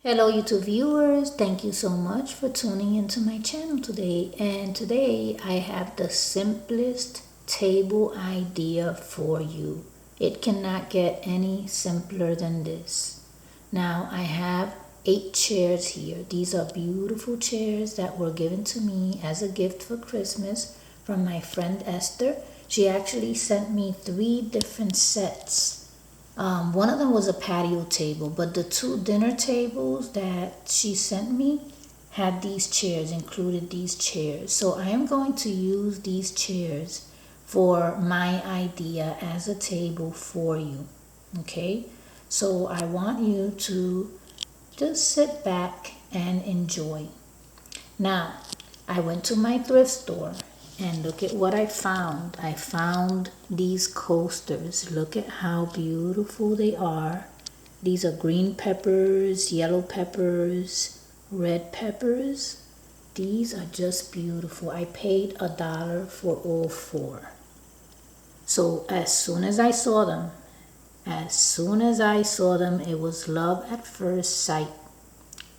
Hello YouTube viewers, thank you so much for tuning into my channel today. And today I have the simplest table idea for you. It cannot get any simpler than this. Now I have 8 chairs here. These are beautiful chairs that were given to me as a gift for Christmas from my friend Esther. She actually sent me 3 different sets. One of them was a patio table, but the 2 dinner tables that she sent me had these chairs, included these chairs. So I am going to use these chairs for my idea as a table for you. Okay, so I want you to just sit back and enjoy. Now, I went to my thrift store and look at what I found. I found these coasters. Look at how beautiful they are. These are green peppers, yellow peppers, red peppers. These are just beautiful. I paid $1 for all 4. So as soon as I saw them, it was love at first sight,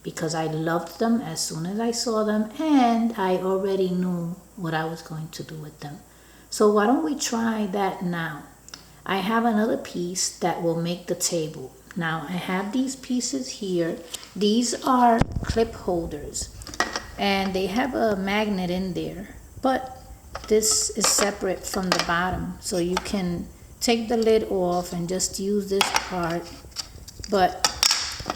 because I loved them as soon as I saw them and I already knew what I was going to do with them. So why don't we try that now? I have another piece that will make the table. Now I have these pieces here. These are clip holders and they have a magnet in there, but this is separate from the bottom, so you can take the lid off and just use this part, but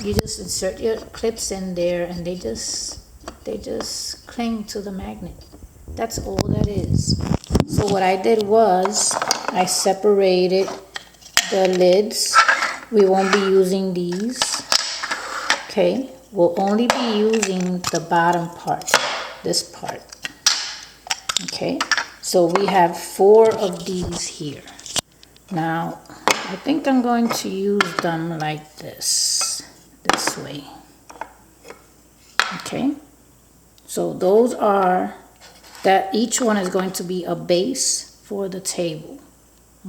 you just insert your clips in there and they just cling to the magnet. That's all that is. So what I did was I separated the lids. We won't be using these. Okay, we'll only be using the bottom part, this part. Okay, so we have 4 of these here. Now I think I'm going to use them like this way. Okay, so those are that each one is going to be a base for the table.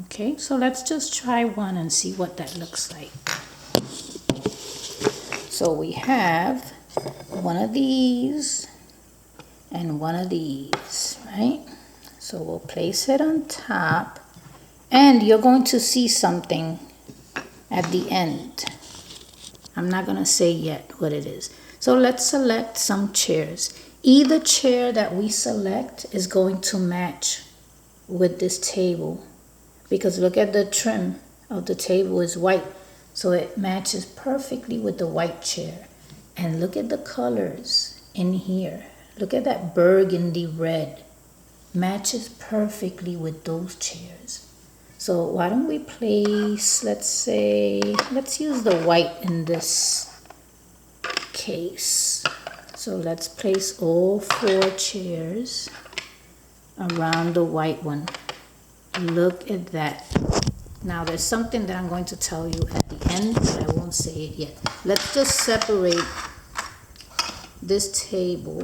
Okay, so let's just try one and see what that looks like. So we have one of these and one of these, right? So we'll place it on top and you're going to see something at the end. I'm not going to say yet what it is. So let's select some chairs. Either chair that we select is going to match with this table, because look at the trim of the table is white, so it matches perfectly with the white chair. And look at the colors in here. Look at that burgundy red, matches perfectly with those chairs. So why don't we place, let's use the white in this case. So let's place all 4 chairs around the white one. Look at that. Now there's something that I'm going to tell you at the end, but I won't say it yet. Let's just separate this table.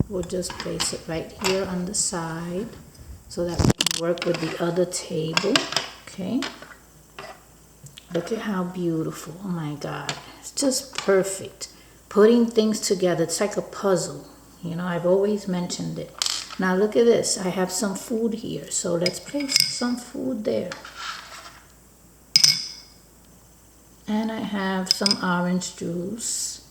We'll just place it right here on the side so that we can work with the other table. Okay. Look at how beautiful. Oh my God. It's just perfect. Putting things together, it's like a puzzle. You know, I've always mentioned it. Now look at this. I have some food here. So let's place some food there. And I have some orange juice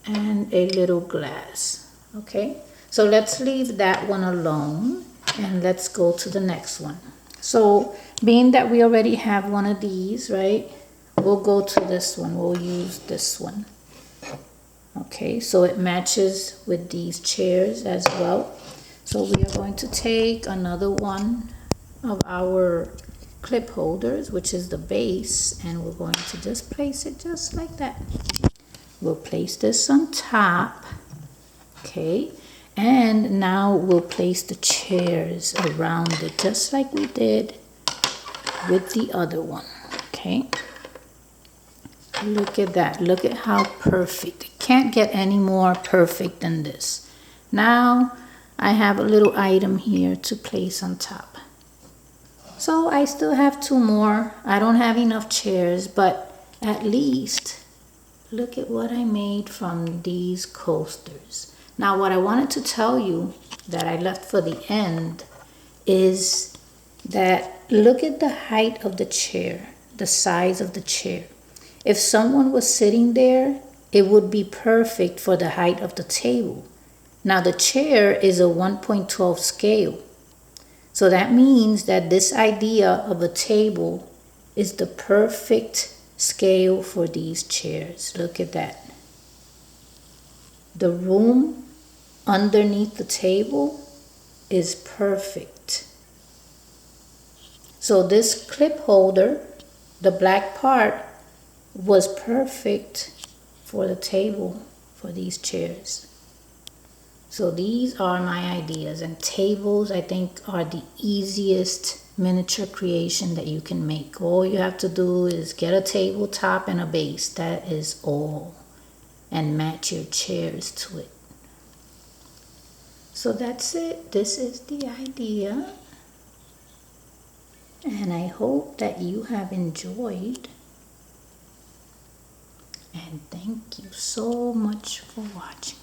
and a little glass. Okay. So let's leave that one alone and let's go to the next one. So being that we already have one of these, right? We'll go to this one. We'll use this one. Okay, so it matches with these chairs as well. So we are going to take another one of our clip holders, which is the base, and we're going to just place it just like that. We'll place this on top. Okay, and now we'll place the chairs around it just like we did with the other one. Okay, look at that. Look at how perfect. It can't get any more perfect than this. Now I have a little item here to place on top. So I still have 2 more. I don't have enough chairs, but at least Look at what I made from these coasters. Now what I wanted to tell you that I left for the end is that look at the height of the chair, the size of the chair. If someone was sitting there, it would be perfect for the height of the table. Now the chair is a 1.12 scale. So that means that this idea of a table is the perfect scale for these chairs. Look at that. The room underneath the table is perfect. So this clip holder, the black part, was perfect for the table for these chairs. So these are my ideas, and tables I think are the easiest miniature creation that you can make. All you have to do is get a tabletop and a base. That is all. And match your chairs to it. So that's it. This is the idea. And I hope that you have enjoyed. And thank you so much for watching.